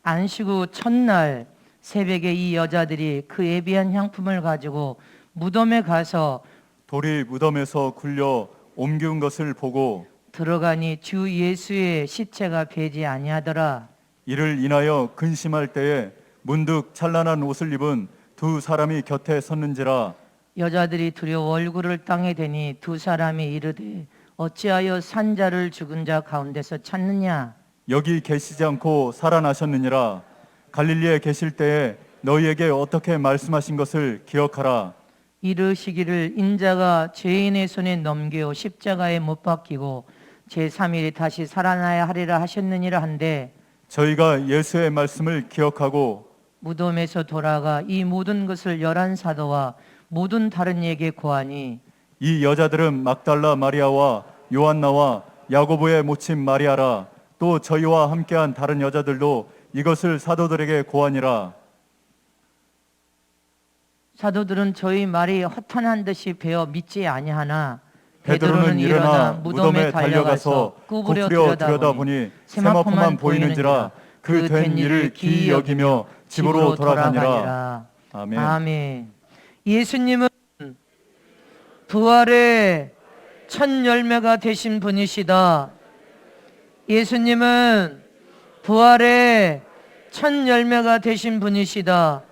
안식 후 첫날 새벽에 이 여자들이 그 예비한 향품을 가지고 무덤에 가서 돌이 무덤에서 굴려 옮기운 것을 보고 들어가니 주 예수의 시체가 배지 아니하더라. 이를 인하여 근심할 때에 문득 찬란한 옷을 입은 두 사람이 곁에 섰는지라. 여자들이 두려워 얼굴을 땅에 대니 두 사람이 이르되 어찌하여 산자를 죽은 자 가운데서 찾느냐? 여기 계시지 않고 살아나셨느니라. 갈릴리에 계실 때에 너희에게 어떻게 말씀하신 것을 기억하라. 이르시기를 인자가 죄인의 손에 넘겨 십자가에 못 박히고 제3일에 다시 살아나야 하리라 하셨느니라 한데 저희가 예수의 말씀을 기억하고 무덤에서 돌아가 이 모든 것을 11사도와 모든 다른 이에게 고하니 이 여자들은 막달라 마리아와 요한나와 야고보의 모친 마리아라. 또 저희와 함께한 다른 여자들도 이것을 사도들에게 고하니라. 사도들은 저희 말이 허탄한 듯이 배어 믿지 아니하나 베드로는 일어나 무덤에 달려가서 구부려 들여다보니 세마포만 보이는지라. 그 된 일을 기이 여기며 집으로 돌아가니라. 아멘. 아멘. 예수님은 부활의 첫 열매가 되신 분이시다. 예수님은 부활의 첫 열매가 되신 분이시다.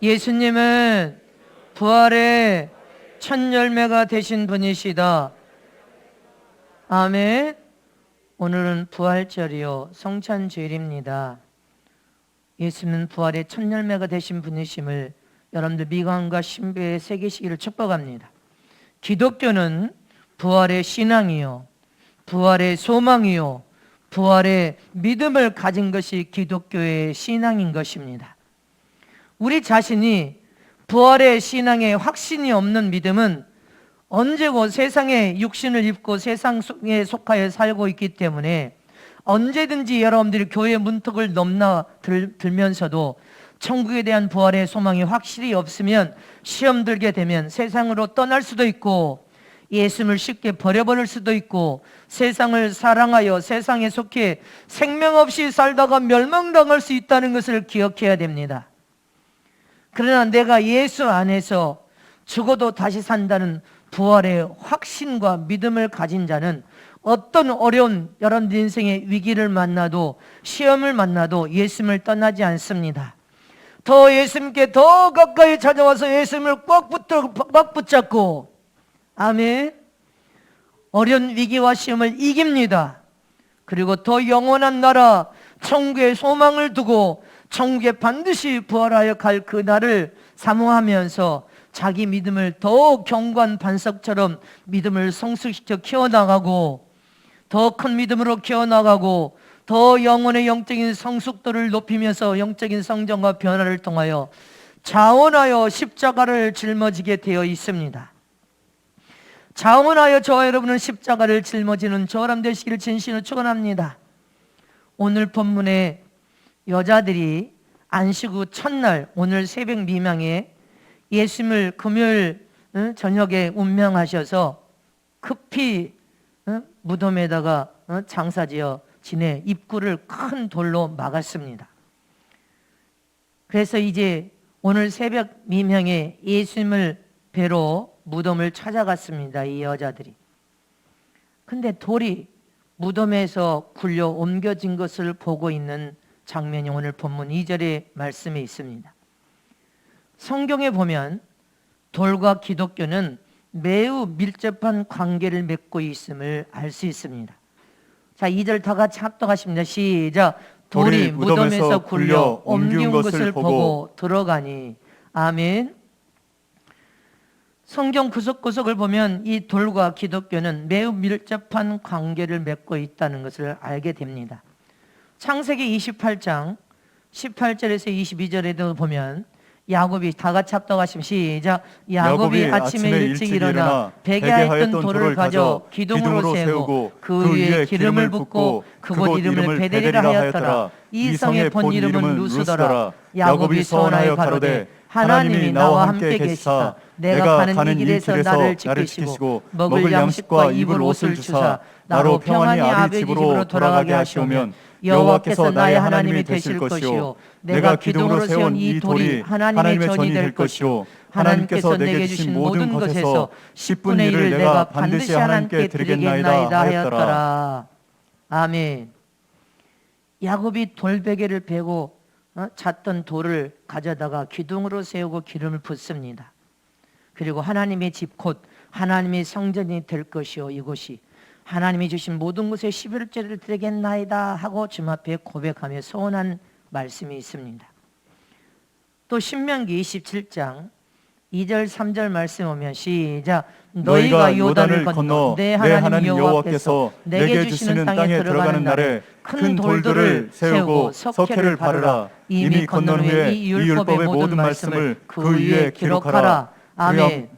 예수님은 부활의 첫 열매가 되신 분이시다. 아멘. 오늘은 부활절이요 성찬주일입니다. 예수님은 부활의 첫 열매가 되신 분이심을 여러분들 미관과 신부에 새기시기를 축복합니다. 기독교는 부활의 신앙이요 부활의 소망이요 부활의 믿음을 가진 것이 기독교의 신앙인 것입니다. 우리 자신이 부활의 신앙에 확신이 없는 믿음은 언제고 세상에 육신을 입고 세상에 속하여 살고 있기 때문에 언제든지 여러분들이 교회 문턱을 넘나들면서도 천국에 대한 부활의 소망이 확실히 없으면 시험 들게 되면 세상으로 떠날 수도 있고 예수님을 쉽게 버려버릴 수도 있고 세상을 사랑하여 세상에 속해 생명 없이 살다가 멸망당할 수 있다는 것을 기억해야 됩니다. 그러나 내가 예수 안에서 죽어도 다시 산다는 부활의 확신과 믿음을 가진 자는 어떤 어려운 여러분들 인생의 위기를 만나도 시험을 만나도 예수님을 떠나지 않습니다. 더 예수님께 더 가까이 찾아와서 예수님을 꽉 붙잡고 아멘. 어려운 위기와 시험을 이깁니다. 그리고 더 영원한 나라 천국의 소망을 두고 천국에 반드시 부활하여 갈 그 날을 사모하면서 자기 믿음을 더 견고한 반석처럼 믿음을 성숙시켜 키워나가고 더 큰 믿음으로 키워나가고 더 영혼의 영적인 성숙도를 높이면서 영적인 성장과 변화를 통하여 자원하여 십자가를 짊어지게 되어 있습니다. 자원하여 저와 여러분은 십자가를 짊어지는 저람 되시기를 진심으로 축원합니다. 오늘 본문에 여자들이 안식 후 첫날 오늘 새벽 미명에 예수님을 금요일 저녁에 운명하셔서 급히 무덤에다가 장사지어 지내 입구를 큰 돌로 막았습니다. 그래서 이제 오늘 새벽 미명에 예수님을 뵈러 무덤을 찾아갔습니다. 이 여자들이. 근데 돌이 무덤에서 굴려 옮겨진 것을 보고 있는 장면이 오늘 본문 2절의 말씀에 있습니다. 성경에 보면 돌과 기독교는 매우 밀접한 관계를 맺고 있음을 알 수 있습니다. 자, 2절 다 같이 합독하십니다. 시작. 돌이 무덤에서 굴려 옮긴 것을 보고 들어가니. 아멘. 성경 구석구석을 보면 이 돌과 기독교는 매우 밀접한 관계를 맺고 있다는 것을 알게 됩니다. 창세기 28장 18절에서 22절에도 보면 야곱이 다 같이 합독하시면 시작. 야곱이 아침에 일찍 일어나 베개 하였던 돌을 가져 기둥으로 세우고 그 위에 기름을 붓고 그곳 이름을 베델이라 하였더라. 이 성의 본 이름은 루스더라. 야곱이 소원하여 가로되 하나님이 나와 함께 계시사 내가 가는 이 길에서 나를 지키시고 먹을 양식과 입을 옷을 주사 나로 평안히 아비 집으로 돌아가게 하시오면 여호와께서 나의 하나님이 되실 것이요 내가 기둥으로 세운 이 돌이 하나님의 전이 될 것이요 하나님께서 내게 주신 모든 것에서 10분의 1을 내가 반드시 하나님께 드리겠나이다 하였더라. 아멘. 야곱이 돌베개를 베고 잤던 돌을 가져다가 기둥으로 세우고 기름을 붓습니다. 그리고 하나님의 집 곧 하나님의 성전이 될 것이요 이곳이 하나님이 주신 모든 것에 11조를 드리겠나이다 하고 주님 앞에 고백하며 소원한 말씀이 있습니다. 또 신명기 27장 2절 3절 말씀 오면 시작. 너희가 요단을 건너 내 하나님 여호와께서 내게 주시는 땅에 들어가는 날에 큰 돌들을 세우고 석회를 바르라. 이미 건넌 후에 이 율법의 모든 말씀을 그 위에 기록하라. 아멘.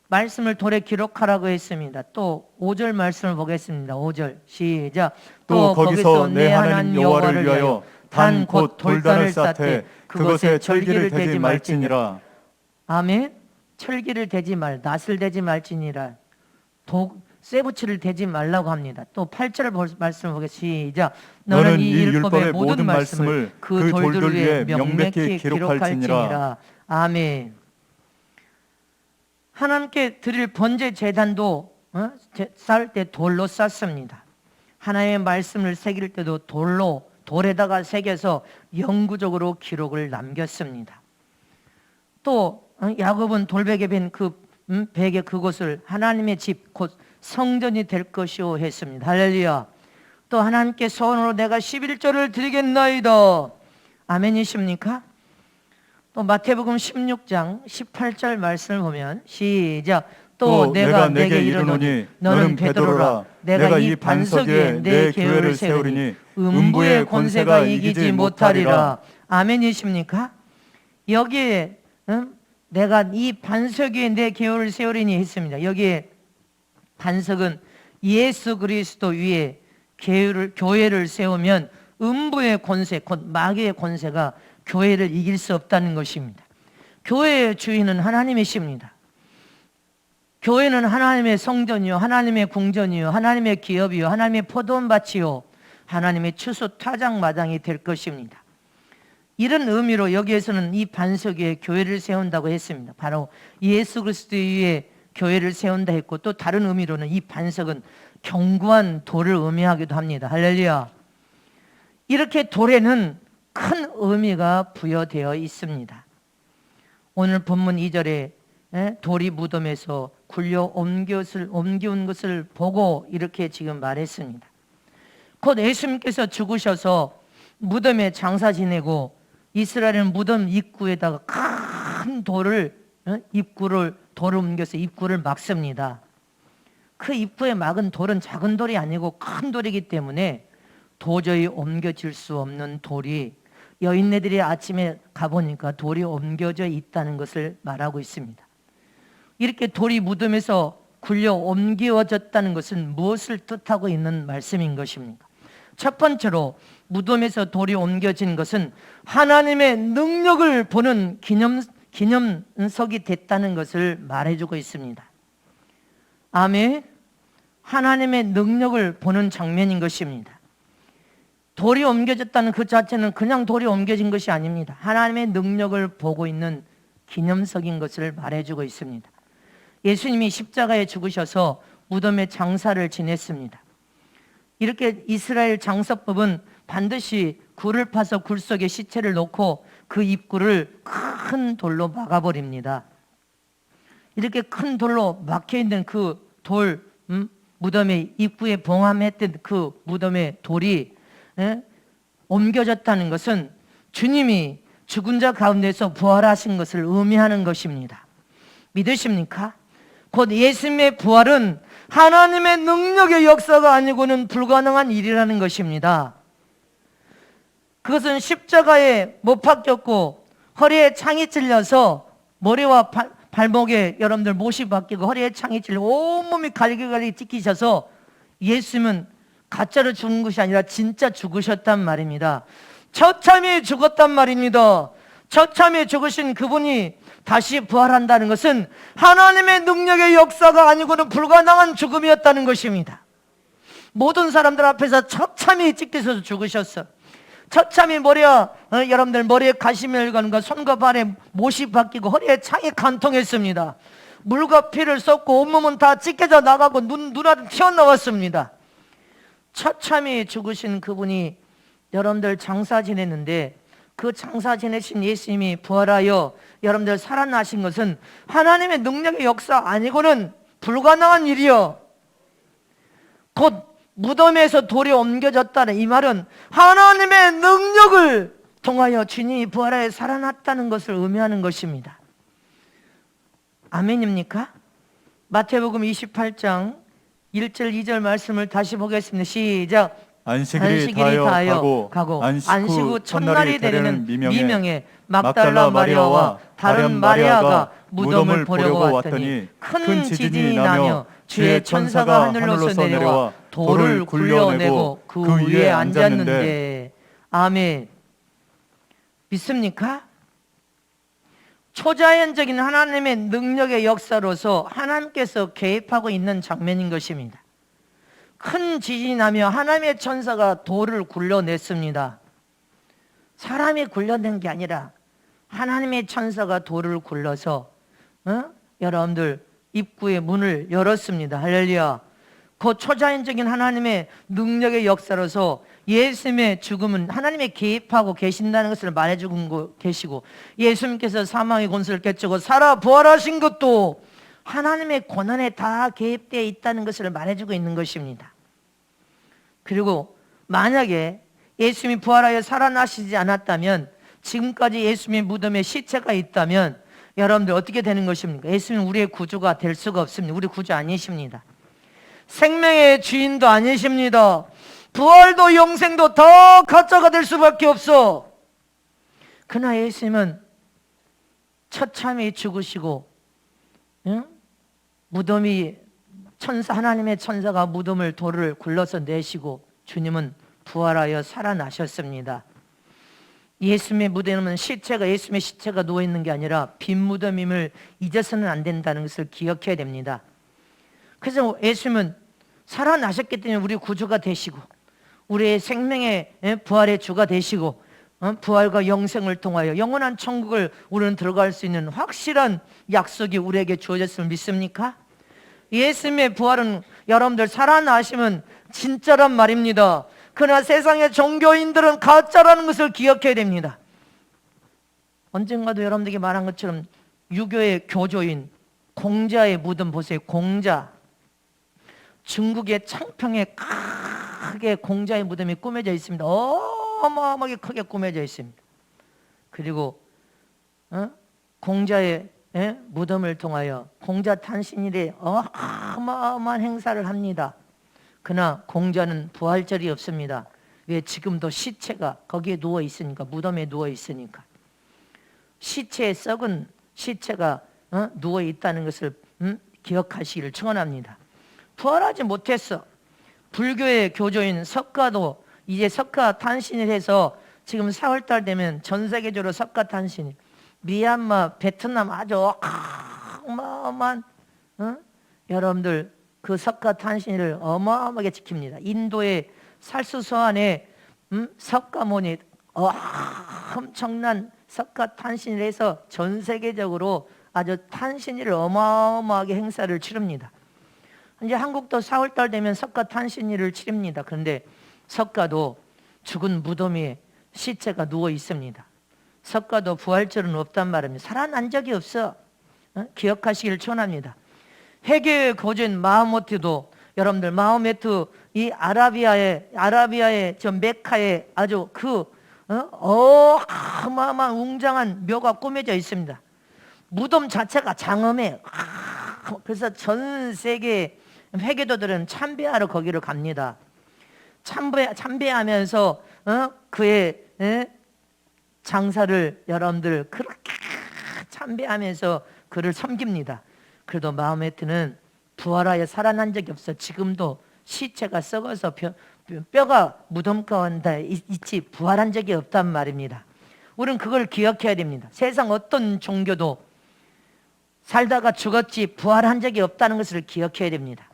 말씀을 돌에 기록하라고 했습니다. 또 5절 말씀을 보겠습니다. 5절 시작. 또 거기서 내 하나님 여호와를 위하여 단 곧 돌단을 쌓되 그것에 철기를 대지 말지니라. 아멘. 철기를 대지 말, 낫을 대지 말지니라. 쇠붙이를 대지 말라고 합니다. 또 8절 말씀을 보겠습니다. 시작. 너는 이 율법의 모든 말씀을 그 돌들 위에 명백히 기록할지니라. 아멘. 하나님께 드릴 번제 제단도 쌓을 때 돌로 쌓습니다. 하나님의 말씀을 새길 때도 돌에다가 새겨서 영구적으로 기록을 남겼습니다. 또 야곱은 돌베개 벤 그 베개 그곳을 하나님의 집 곧 성전이 될 것이오 했습니다. 할렐루야. 또 하나님께 소원으로 내가 11조를 드리겠나이다. 아멘이십니까? 또 마태복음 16장 18절 말씀을 보면 시작. 또 내가 내게 이르노니 너는 베드로라. 내가 이 반석 위에 내 교회를 세우리니 음부의 권세가 이기지 못하리라. 아멘이십니까? 여기에 내가 이 반석 위에 내 교회를 세우리니 했습니다. 여기에 반석은 예수 그리스도 위에 교회를 세우면 음부의 권세 곧 마귀의 권세가 교회를 이길 수 없다는 것입니다. 교회의 주인은 하나님이십니다. 교회는 하나님의 성전이요 하나님의 궁전이요 하나님의 기업이요 하나님의 포도원밭이요 하나님의 추수 타작마당이 될 것입니다. 이런 의미로 여기에서는 이 반석 위에 교회를 세운다고 했습니다. 바로 예수 그리스도 위에 교회를 세운다 했고 또 다른 의미로는 이 반석은 견고한 돌을 의미하기도 합니다. 할렐루야. 이렇게 돌에는 큰 의미가 부여되어 있습니다. 오늘 본문 2절에 돌이 무덤에서 굴려 옮겨온 것을 보고 이렇게 지금 말했습니다. 곧 예수님께서 죽으셔서 무덤에 장사 지내고 이스라엘은 무덤 입구에다가 큰 돌을 옮겨서 입구를 막습니다. 그 입구에 막은 돌은 작은 돌이 아니고 큰 돌이기 때문에 도저히 옮겨질 수 없는 돌이 여인네들이 아침에 가보니까 돌이 옮겨져 있다는 것을 말하고 있습니다. 이렇게 돌이 무덤에서 굴려 옮겨졌다는 것은 무엇을 뜻하고 있는 말씀인 것입니까? 첫 번째로 무덤에서 돌이 옮겨진 것은 하나님의 능력을 보는 기념석이 됐다는 것을 말해주고 있습니다. 아멘. 하나님의 능력을 보는 장면인 것입니다. 돌이 옮겨졌다는 그 자체는 그냥 돌이 옮겨진 것이 아닙니다. 하나님의 능력을 보고 있는 기념석인 것을 말해주고 있습니다. 예수님이 십자가에 죽으셔서 무덤에 장사를 지냈습니다. 이렇게 이스라엘 장사법은 반드시 굴을 파서 굴 속에 시체를 놓고 그 입구를 큰 돌로 막아버립니다. 이렇게 큰 돌로 막혀있는 그 돌, 무덤의 입구에 봉함했던 그 무덤의 돌이 옮겨졌다는 것은 주님이 죽은 자 가운데서 부활하신 것을 의미하는 것입니다. 믿으십니까? 곧 예수님의 부활은 하나님의 능력의 역사가 아니고는 불가능한 일이라는 것입니다. 그것은 십자가에 못 박혔고 허리에 창이 찔려서 머리와 발목에 여러분들 못이 박히고 허리에 창이 찔려 온몸이 갈기갈기 찢기셔서 예수님은 가짜로 죽은 것이 아니라 진짜 죽으셨단 말입니다. 처참히 죽었단 말입니다. 처참히 죽으신 그분이 다시 부활한다는 것은 하나님의 능력의 역사가 아니고는 불가능한 죽음이었다는 것입니다. 모든 사람들 앞에서 처참히 찢겨서 죽으셨어. 처참히 여러분들 머리에 가시멜관과 손과 발에 못이 박히고 허리에 창이 간통했습니다. 물과 피를 쏟고 온몸은 다 찢겨져 나가고 눈알은 튀어나왔습니다. 처참히 죽으신 그분이 여러분들 장사 지냈는데, 그 장사 지내신 예수님이 부활하여 여러분들 살아나신 것은 하나님의 능력의 역사 아니고는 불가능한 일이요. 곧 무덤에서 돌이 옮겨졌다는 이 말은 하나님의 능력을 통하여 주님이 부활하여 살아났다는 것을 의미하는 것입니다. 아멘입니까? 마태복음 28장 1절 2절 말씀을 다시 보겠습니다. 시작. 안식일이 다하여 가고 안식 후 첫날이 되려는 미명에 막달라 마리아와 다른 마리아가 무덤을 보려고 왔더니 큰 지진이 나며 주의 천사가 하늘로서 내려와 돌을 굴려내고 그 위에 앉았는데. 아멘. 믿습니까? 초자연적인 하나님의 능력의 역사로서 하나님께서 개입하고 있는 장면인 것입니다. 큰 지진이 나며 하나님의 천사가 돌을 굴려냈습니다. 사람이 굴려낸 게 아니라 하나님의 천사가 돌을 굴러서 여러분들 입구의 문을 열었습니다. 할렐루야. 그 초자연적인 하나님의 능력의 역사로서 예수님의 죽음은 하나님이 개입하고 계신다는 것을 말해주고 계시고, 예수님께서 사망의 권세를 깨뜨리고 살아 부활하신 것도 하나님의 권한에 다 개입되어 있다는 것을 말해주고 있는 것입니다. 그리고 만약에 예수님이 부활하여 살아나시지 않았다면, 지금까지 예수님의 무덤에 시체가 있다면 여러분들 어떻게 되는 것입니까? 예수님은 우리의 구주가 될 수가 없습니다. 우리 구주 아니십니다. 생명의 주인도 아니십니다. 부활도 영생도 다 가짜가 될 수밖에 없어. 그러나 예수님은 처참히 죽으시고, 무덤이 하나님의 천사가 무덤을 돌을 굴러서 내시고 주님은 부활하여 살아나셨습니다. 예수님의 무덤은 예수님의 시체가 누워있는 게 아니라 빈 무덤임을 잊어서는 안 된다는 것을 기억해야 됩니다. 그래서 예수님은 살아나셨기 때문에 우리 구주가 되시고, 우리의 생명의 부활의 주가 되시고, 부활과 영생을 통하여 영원한 천국을 우리는 들어갈 수 있는 확실한 약속이 우리에게 주어졌음을 믿습니까? 예수님의 부활은 여러분들 살아나시면 진짜란 말입니다. 그러나 세상의 종교인들은 가짜라는 것을 기억해야 됩니다. 언젠가도 여러분들에게 말한 것처럼 유교의 교조인 공자의 무덤 보세요. 공자. 중국의 창평에 크게 공자의 무덤이 꾸며져 있습니다. 어마어마하게 크게 꾸며져 있습니다. 그리고 공자의 무덤을 통하여 공자 탄신일에 어마어마한 행사를 합니다. 그러나 공자는 부활절이 없습니다. 왜? 지금도 시체가 거기에 누워 있으니까, 무덤에 누워 있으니까. 시체에 썩은 시체가 누워 있다는 것을 기억하시기를 축원합니다. 부활하지 못했어. 불교의 교조인 석가도 이제 석가 탄신을 해서 지금 4월달 되면 전 세계적으로 석가 탄신일, 미얀마, 베트남 아주 어마어마한 여러분들 그 석가 탄신일을 어마어마하게 지킵니다. 인도의 살수소환에 석가모니 엄청난 석가 탄신을 해서 전 세계적으로 아주 탄신일을 어마어마하게 행사를 치릅니다. 이제 한국도 4월달 되면 석가 탄신일을 치릅니다. 그런데 석가도 죽은 무덤에 시체가 누워 있습니다. 석가도 부활절은 없단 말입니다. 살아난 적이 없어. 기억하시길 축원합니다. 회계의 고전 마호메트도, 여러분들 마호메트 이 아라비아의 저 메카에 아주 어마어마한 웅장한 묘가 꾸며져 있습니다. 무덤 자체가 장엄해. 그래서 전 세계 회계도들은 참배하러 거기를 갑니다. 참배하면서 그의 장사를 여러분들 그렇게 참배하면서 그를 섬깁니다. 그래도 마호메트는 부활하여 살아난 적이 없어. 지금도 시체가 썩어서 뼈가 무덤 가운데 있지 부활한 적이 없단 말입니다. 우리는 그걸 기억해야 됩니다. 세상 어떤 종교도 살다가 죽었지 부활한 적이 없다는 것을 기억해야 됩니다.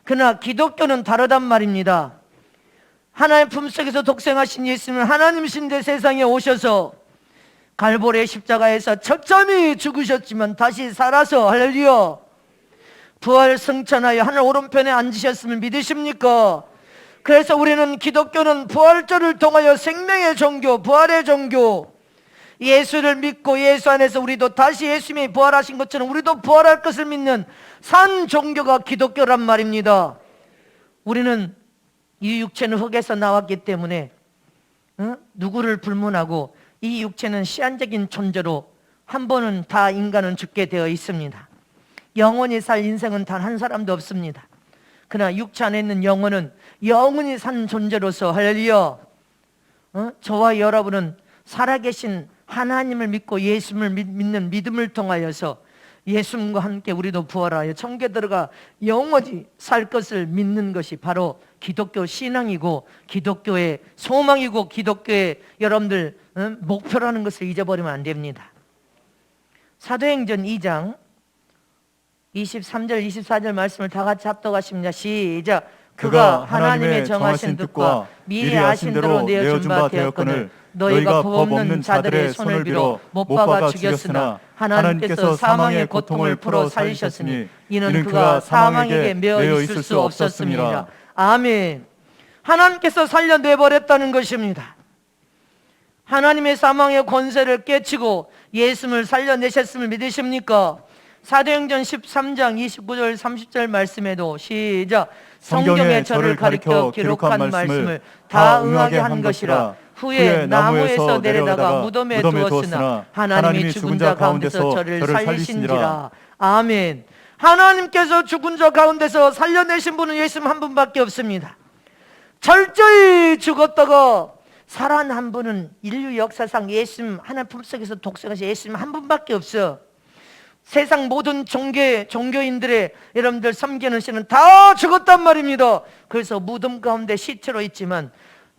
그러나 기독교는 다르단 말입니다. 하나님 품속에서 독생하신 예수님은 하나님이신데 세상에 오셔서 갈보리의 십자가에서 처참히 죽으셨지만 다시 살아서 할렐루야 부활 승천하여 하늘 오른편에 앉으셨음을 믿으십니까? 그래서 우리는 기독교는 부활절을 통하여 생명의 종교, 부활의 종교, 예수를 믿고 예수 안에서 우리도 다시 예수님이 부활하신 것처럼 우리도 부활할 것을 믿는 산 종교가 기독교란 말입니다. 우리는 이 육체는 흙에서 나왔기 때문에 누구를 불문하고 이 육체는 시한적인 존재로 한 번은 다 인간은 죽게 되어 있습니다. 영원히 살 인생은 단 한 사람도 없습니다. 그러나 육체 안에 있는 영혼은 영원히 산 존재로서 할렐루야 저와 여러분은 살아계신 하나님을 믿고 예수님을 믿는 믿음을 통하여서 예수님과 함께 우리도 부활하여 천국에 들어가 영원히 살 것을 믿는 것이 바로 기독교 신앙이고 기독교의 소망이고 기독교의 여러분들 목표라는 것을 잊어버리면 안 됩니다. 사도행전 2장 23절 24절 말씀을 다 같이 합독하십니다. 시작. 그가 하나님의 정하신 뜻과 미리 아신 대로 내어준 바 되었거늘 너희가 법 없는 자들의 손을 빌어 못 박아 죽였으나 하나님께서 사망의 고통을 풀어 살리셨으니 이는 그가 사망에게 매어 있을 수 없었습니다. 아멘. 하나님께서 살려내버렸다는 것입니다. 하나님의 사망의 권세를 깨치고 예수님을 살려내셨음을 믿으십니까? 사도행전 13장 29절 30절 말씀에도 시작. 성경에 저를 가리켜 기록한 말씀을 다 응하게 한 것이라. 후에 나무에서 내려다가 무덤에 두었으나 하나님이 죽은 자 가운데서 저를 살리신지라. 아멘. 하나님께서 죽은 자 가운데서 살려내신 분은 예수님 한 분밖에 없습니다. 철저히 죽었다가 살아난 분은 인류 역사상 예수님 하나님 품속에서 독생하신 예수님 한 분밖에 없어. 세상 모든 종교인들의 여러분들 섬기는 신은 다 죽었단 말입니다. 그래서 무덤 가운데 시체로 있지만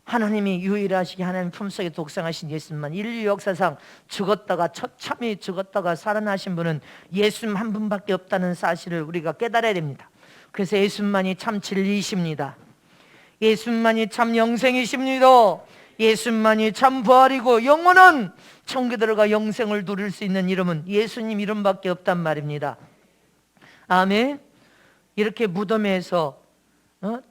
하나님이 유일하시게 하나님 품속에 독생하신 예수님만 인류 역사상 죽었다가 처참히 죽었다가 살아나신 분은 예수님 한 분밖에 없다는 사실을 우리가 깨달아야 됩니다. 그래서 예수님만이 참 진리이십니다. 예수님만이 참 영생이십니다. 예수님만이 참 부활이고 영원한 천국에 들어가 영생을 누릴 수 있는 이름은 예수님 이름밖에 없단 말입니다. 아멘. 이렇게 무덤에서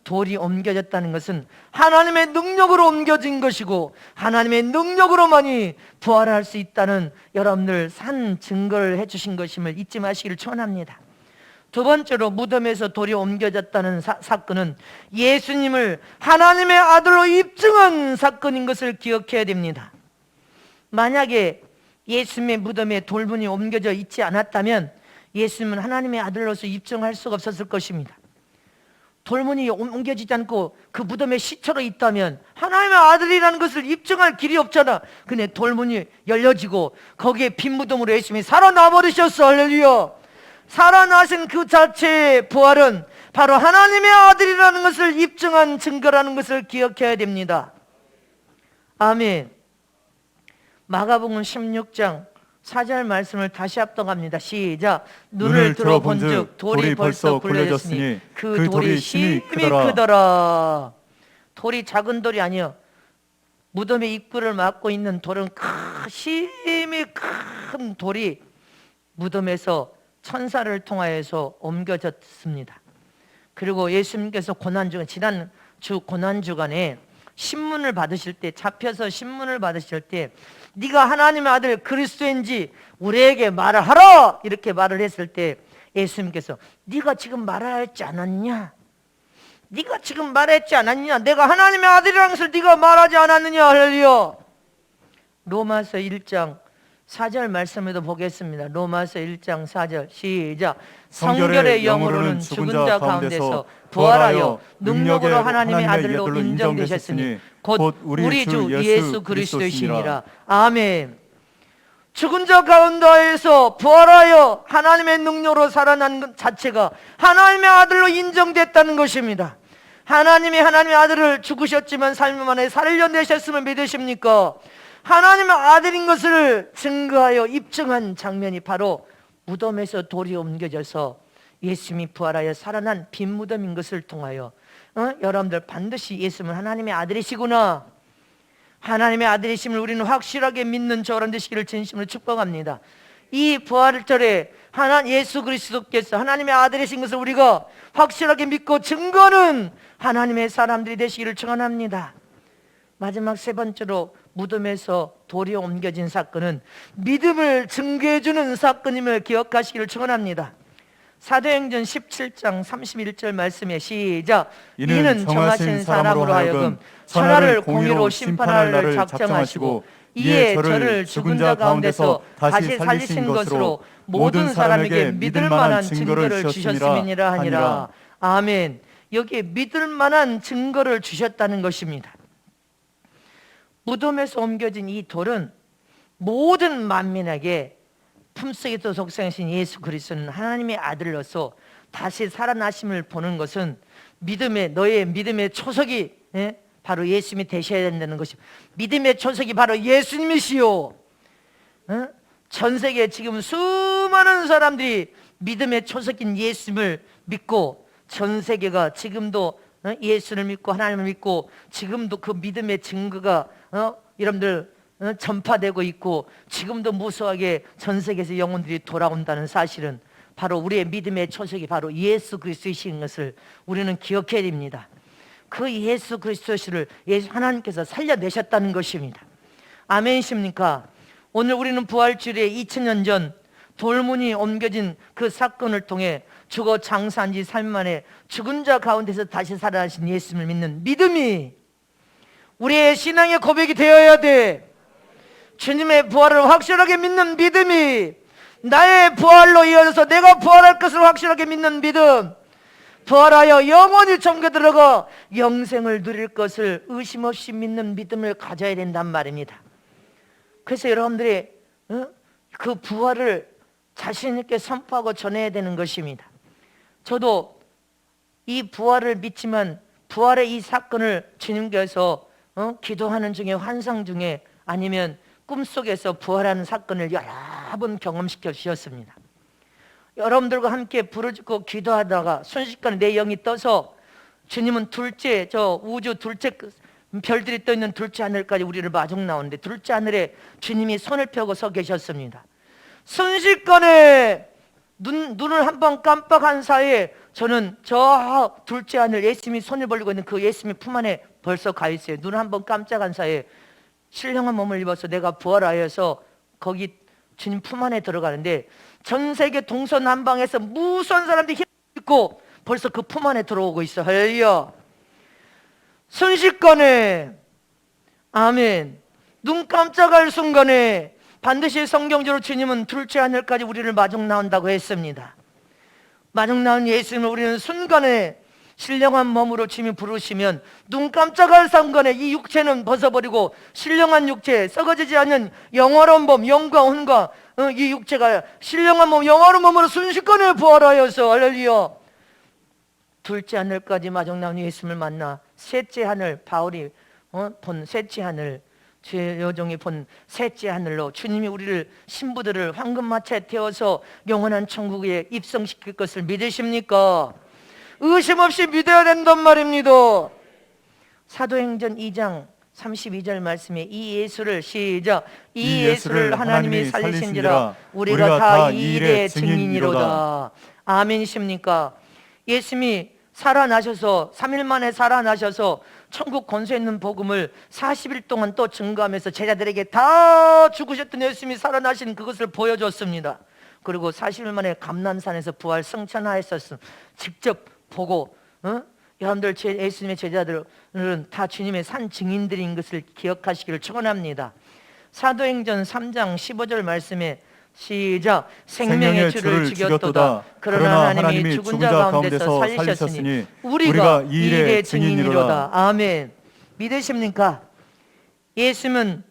돌이 옮겨졌다는 것은 하나님의 능력으로 옮겨진 것이고 하나님의 능력으로만이 부활할 수 있다는 여러분들 산 증거를 해주신 것임을 잊지 마시기를 축원합니다. 두 번째로 무덤에서 돌이 옮겨졌다는 사건은 예수님을 하나님의 아들로 입증한 사건인 것을 기억해야 됩니다. 만약에 예수님의 무덤에 돌문이 옮겨져 있지 않았다면 예수님은 하나님의 아들로서 입증할 수가 없었을 것입니다. 돌문이 옮겨지지 않고 그 무덤에 시체로 있다면 하나님의 아들이라는 것을 입증할 길이 없잖아. 근데 돌문이 열려지고 거기에 빈 무덤으로 예수님이 살아나 버리셨어. 할렐루야. 살아나신 그 자체의 부활은 바로 하나님의 아들이라는 것을 입증한 증거라는 것을 기억해야 됩니다. 아멘. 마가복음 16장 4절 말씀을 다시 합독합니다. 시작. 눈을 들어본즉 돌이 벌써 굴려졌으니 그 돌이 심히 크더라. 돌이 작은 돌이 아니요. 무덤의 입구를 막고 있는 돌은 심히 큰 돌이 무덤에서 천사를 통하여서 옮겨졌습니다. 그리고 예수님께서 지난 주 고난주간에 신문을 받으실 때, 잡혀서 신문을 받으실 때 네가 하나님의 아들 그리스도인지 우리에게 말을 하라 이렇게 말을 했을 때 예수님께서 네가 지금 말하지 않았냐? 네가 지금 말했지 않았냐? 내가 하나님의 아들이라는 것을 네가 말하지 않았느냐? 할렐루야. 로마서 1장 4절 말씀에도 보겠습니다. 로마서 1장 4절 시작. 성결의 영으로는 죽은 자 가운데서 부활하여 능력으로 하나님의 아들로 인정되셨으니 곧 우리 주 예수 그리스도이시니라. 아멘. 죽은 자 가운데에서 부활하여 하나님의 능력으로 살아난 것 자체가 하나님의 아들로 인정됐다는 것입니다. 하나님의 아들을 죽으셨지만 삶 안에 살려내셨음을 믿으십니까? 하나님의 아들인 것을 증거하여 입증한 장면이 바로 무덤에서 돌이 옮겨져서 예수님이 부활하여 살아난 빈 무덤인 것을 통하여 여러분들 반드시 예수님은 하나님의 아들이시구나, 하나님의 아들이심을 우리는 확실하게 믿는 저런 되시기를 진심으로 축복합니다. 이 부활절에 예수 그리스도께서 하나님의 아들이신 것을 우리가 확실하게 믿고 증거는 하나님의 사람들이 되시기를 축원합니다. 마지막 세 번째로 무덤에서 돌이 옮겨진 사건은 믿음을 증거해주는 사건임을 기억하시기를 축원합니다. 사도행전 17장 31절 말씀에 시작. 이는 정하신 사람으로 하여금 천하를 공의로 심판할 날을 작정하시고 이에 저를 죽은 자 가운데서 다시 살리신 것으로 모든 사람에게 믿을 만한 증거를 주셨음이니라 하니라. 아멘. 여기에 믿을 만한 증거를 주셨다는 것입니다. 무덤에서 옮겨진 이 돌은 모든 만민에게 품속에서 속성하신 예수 그리스도는 하나님의 아들로서 다시 살아나심을 보는 것은 너의 믿음의 초석이 바로 예수님이 되셔야 된다는 것입니다. 믿음의 초석이 바로 예수님이시요. 전 세계에 지금 수많은 사람들이 믿음의 초석인 예수님을 믿고 전 세계가 지금도 예수를 믿고 하나님을 믿고 지금도 그 믿음의 증거가 여러분들 전파되고 있고 지금도 무수하게 전 세계에서 영혼들이 돌아온다는 사실은 바로 우리의 믿음의 초석이 바로 예수 그리스도이신 것을 우리는 기억해야 됩니다. 그 예수 그리스도를 하나님께서 살려내셨다는 것입니다. 아멘이십니까? 오늘 우리는 부활주일에 2000년 전 돌문이 옮겨진 그 사건을 통해 죽어 장사한 지 3일 만에 죽은 자 가운데서 다시 살아나신 예수님을 믿는 믿음이 우리의 신앙의 고백이 되어야 돼. 주님의 부활을 확실하게 믿는 믿음이 나의 부활로 이어져서 내가 부활할 것을 확실하게 믿는 믿음, 부활하여 영원히 천국에 들어가 영생을 누릴 것을 의심 없이 믿는 믿음을 가져야 된단 말입니다. 그래서 여러분들이 그 부활을 자신 있게 선포하고 전해야 되는 것입니다. 저도 이 부활을 믿지만 부활의 이 사건을 주님께서 기도하는 중에 환상 중에 아니면 꿈속에서 부활하는 사건을 여러 번 경험시켜 주셨습니다. 여러분들과 함께 부르짖고 기도하다가 순식간에 내 영이 떠서 주님은 우주 둘째 별들이 떠 있는 둘째 하늘까지 우리를 마중 나오는데 둘째 하늘에 주님이 손을 펴고 서 계셨습니다. 순식간에 눈을 한번 깜빡한 사이에 저는 저 둘째 하늘 예수님이 손을 벌리고 있는 그 예수님의 품 안에 벌써 가 있어요. 눈을 한번 깜짝한 사이에 신령한 몸을 입어서 내가 부활하여서 거기 주님 품 안에 들어가는데 전 세계 동서남방에서 무수한 사람들이 힘을 입고 벌써 그 품 안에 들어오고 있어. 할렐루야. 순식간에 아멘. 눈 깜짝할 순간에 반드시 성경적으로 주님은 둘째 하늘까지 우리를 마중 나온다고 했습니다. 마중 나온 예수님을 우리는 순간에 신령한 몸으로 주님이 부르시면 눈 깜짝할 순간에 이 육체는 벗어버리고 신령한 육체, 썩어지지 않는 영화로운 몸, 영과 혼과 이 육체가 신령한 몸, 영화로운 몸으로 순식간에 부활하여서 할렐루야. 둘째 하늘까지 마중 나온 예수님을 만나 셋째 하늘, 바울이 본 셋째 하늘, 제 여종이 본 셋째 하늘로 주님이 우리를 신부들을 황금마차에 태워서 영원한 천국에 입성시킬 것을 믿으십니까? 의심 없이 믿어야 된단 말입니다. 사도행전 2장 32절 말씀에 이 예수를 시작. 이 예수를 하나님이 살리신지라 우리가 다 이 일의 증인이로다. 아멘이십니까? 예수님이 살아나셔서 3일 만에 살아나셔서 천국 권세 있는 복음을 40일 동안 또 증거하면서 제자들에게 다 죽으셨던 예수님이 살아나신 그것을 보여줬습니다. 그리고 40일 만에 감난산에서 부활 승천하였었음 직접 보고 여러분들 예수님의 제자들은 다 주님의 산 증인들인 것을 기억하시기를 축원합니다. 사도행전 3장 15절 말씀에 시작. 생명의 주를 죽였도다. 그러나 하나님이 죽은 자 가운데서 살리셨으니 우리가 이 일의 증인이로다. 아멘. 믿으십니까? 예수님은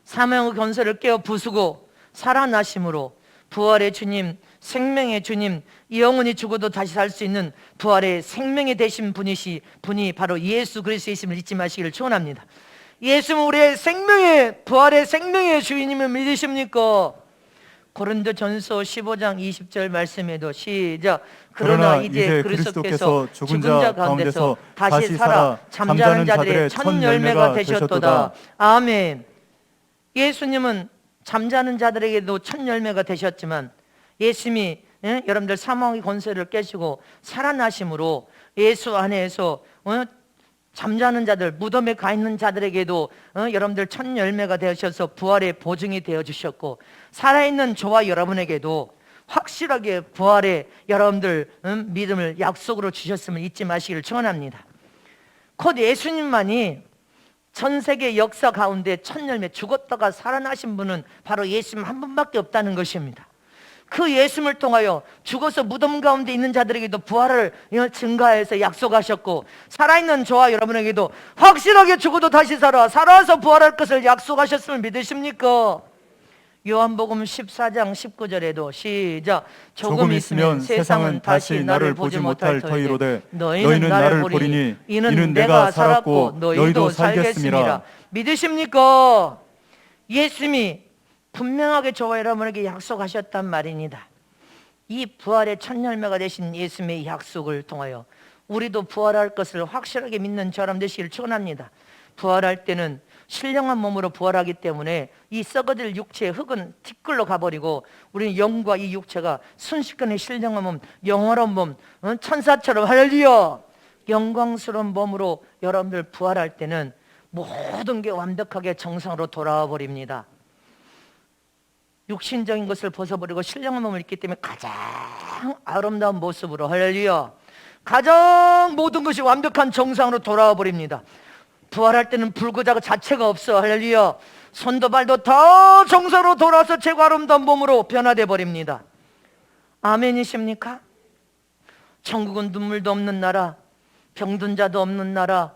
사망의 권세를 깨어 부수고 살아나심으로 부활의 주님, 생명의 주님, 영원히 죽어도 다시 살 수 있는 부활의 생명이 되신 분이 바로 예수 그리스도이심을 잊지 마시기를 축원합니다. 예수는 우리의 생명의 부활의 생명의 주인임을 믿으십니까? 고린도전서 15장 20절 말씀에도 시작. 그러나 이제 그리스도께서 죽은 자 가운데서 다시 살아 잠자는 자들의 첫 열매가 되셨도다. 아멘. 예수님은 잠자는 자들에게도 첫 열매가 되셨지만 예수님이 여러분들 사망의 권세를 깨시고 살아나심으로 예수 안에서 잠자는 자들, 무덤에 가 있는 자들에게도 여러분들 첫 열매가 되셔서 부활의 보증이 되어 주셨고, 살아있는 저와 여러분에게도 확실하게 부활의 여러분들 믿음을 약속으로 주셨음을 잊지 마시기를 축원합니다. 곧 예수님만이 전 세계 역사 가운데 첫 열매, 죽었다가 살아나신 분은 바로 예수님 한 분밖에 없다는 것입니다. 그 예수님을 통하여 죽어서 무덤 가운데 있는 자들에게도 부활을 증가해서 약속하셨고, 살아있는 저와 여러분에게도 확실하게 죽어도 다시 살아서 부활할 것을 약속하셨음을 믿으십니까? 요한복음 14장 19절에도 시작. 조금 있으면 세상은 다시 나를 보지 못할 터이로되 너희는 나를 보리니 이는 내가 살았고 너희도 살겠음이라. 믿으십니까? 예수님이 분명하게 저와 여러분에게 약속하셨단 말입니다. 이 부활의 첫 열매가 되신 예수님의 약속을 통하여 우리도 부활할 것을 확실하게 믿는 저람 되시기를 축원합니다. 부활할 때는 신령한 몸으로 부활하기 때문에 이 썩어질 육체의 흙은 티끌로 가버리고 우리는 영과 이 육체가 순식간에 신령한 몸, 영원한 몸, 천사처럼 할렐루야 영광스러운 몸으로 여러분들 부활할 때는 모든 게 완벽하게 정상으로 돌아와 버립니다. 육신적인 것을 벗어버리고 신령한 몸을 입기 때문에 가장 아름다운 모습으로 할렐루야 가장 모든 것이 완벽한 정상으로 돌아와 버립니다. 부활할 때는 불구자가 자체가 없어. 할렐루야. 손도 발도 다 정상으로 돌아와서 최고 아름다운 몸으로 변화돼 버립니다. 아멘이십니까? 천국은 눈물도 없는 나라, 병든 자도 없는 나라,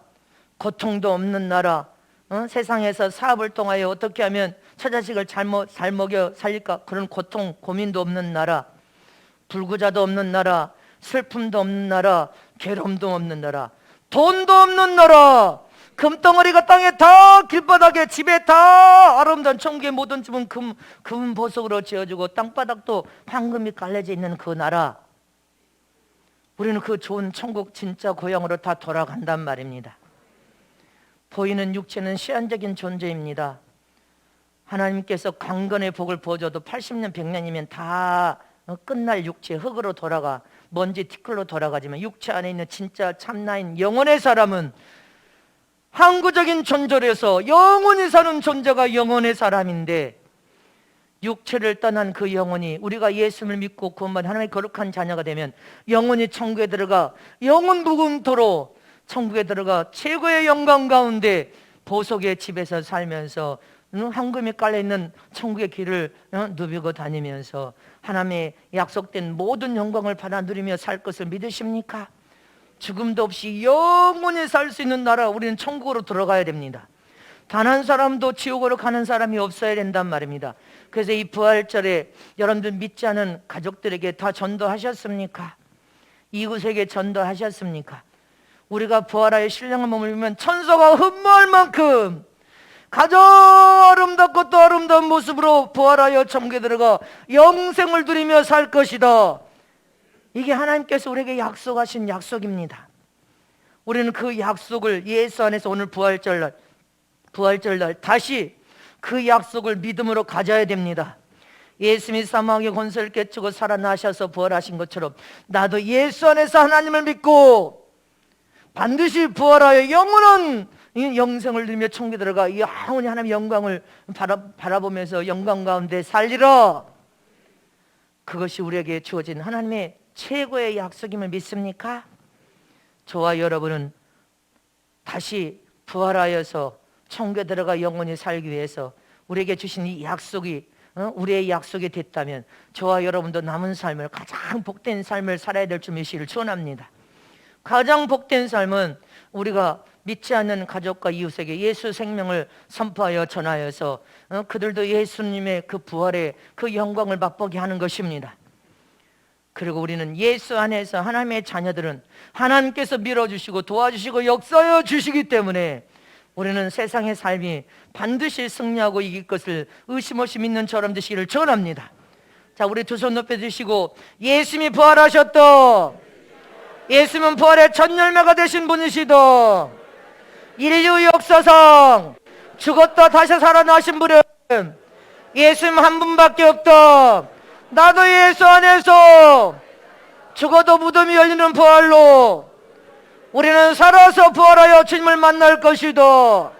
고통도 없는 나라, 세상에서 사업을 통하여 어떻게 하면 처자식을 잘 먹여 살릴까 그런 고통 고민도 없는 나라, 불구자도 없는 나라, 슬픔도 없는 나라, 괴로움도 없는 나라, 돈도 없는 나라, 금덩어리가 땅에 다 길바닥에 집에 다 아름다운 천국의 모든 집은 금 보석으로 지어주고 땅바닥도 황금이 깔려져 있는 그 나라, 우리는 그 좋은 천국 진짜 고향으로 다 돌아간단 말입니다. 보이는 육체는 시한적인 존재입니다. 하나님께서 강건의 복을 부어줘도 80년 100년이면 다 끝날 육체 흙으로 돌아가 먼지 티끌로 돌아가지만 육체 안에 있는 진짜 참나인 영혼의 사람은 항구적인 존재로서 영원히 사는 존재가 영혼의 사람인데, 육체를 떠난 그 영혼이 우리가 예수를 믿고 구원받은 하나님의 거룩한 자녀가 되면 영혼이 천국에 들어가 영원 무궁토로 천국에 들어가 최고의 영광 가운데 보석의 집에서 살면서 황금이 깔려있는 천국의 길을 누비고 다니면서 하나님의 약속된 모든 영광을 받아 누리며 살 것을 믿으십니까? 죽음도 없이 영원히 살 수 있는 나라, 우리는 천국으로 들어가야 됩니다. 단 한 사람도 지옥으로 가는 사람이 없어야 된단 말입니다. 그래서 이 부활절에 여러분들 믿지 않은 가족들에게 다 전도하셨습니까? 이웃에게 전도하셨습니까? 우리가 부활하여 신령한 몸을 입으면 천사가 흠모할 만큼 가장 아름답고 또 아름다운 모습으로 부활하여 천국에 들어가 영생을 누리며 살 것이다. 이게 하나님께서 우리에게 약속하신 약속입니다. 우리는 그 약속을 예수 안에서 오늘 부활절날 다시 그 약속을 믿음으로 가져야 됩니다. 예수님이 사망의 권세를 깨치고 살아나셔서 부활하신 것처럼 나도 예수 안에서 하나님을 믿고 반드시 부활하여 영원한 영생을 누리며 천국에 들어가 영원히 하나님의 영광을 바라보면서 영광 가운데 살리라. 그것이 우리에게 주어진 하나님의 최고의 약속임을 믿습니까? 저와 여러분은 다시 부활하여서 천국에 들어가 영원히 살기 위해서 우리에게 주신 이 약속이 우리의 약속이 됐다면 저와 여러분도 남은 삶을 가장 복된 삶을 살아야 될 줄 믿으시기를 축원합니다. 가장 복된 삶은 우리가 믿지 않는 가족과 이웃에게 예수 생명을 선포하여 전하여서 그들도 예수님의 그 부활의 그 영광을 맛보게 하는 것입니다. 그리고 우리는 예수 안에서 하나님의 자녀들은 하나님께서 밀어주시고 도와주시고 역사하여 주시기 때문에 우리는 세상의 삶이 반드시 승리하고 이길 것을 의심 없이 믿는 저람 되시기를 전합니다. 자, 우리 두 손 높여 주시고 예수님이 부활하셨다. 예수님은 부활의 첫 열매가 되신 분이시다. 인류 역사상 죽었다 다시 살아나신 분은 예수님 한 분밖에 없다. 나도 예수 안에서 죽어도 무덤이 열리는 부활로 우리는 살아서 부활하여 주님을 만날 것이다.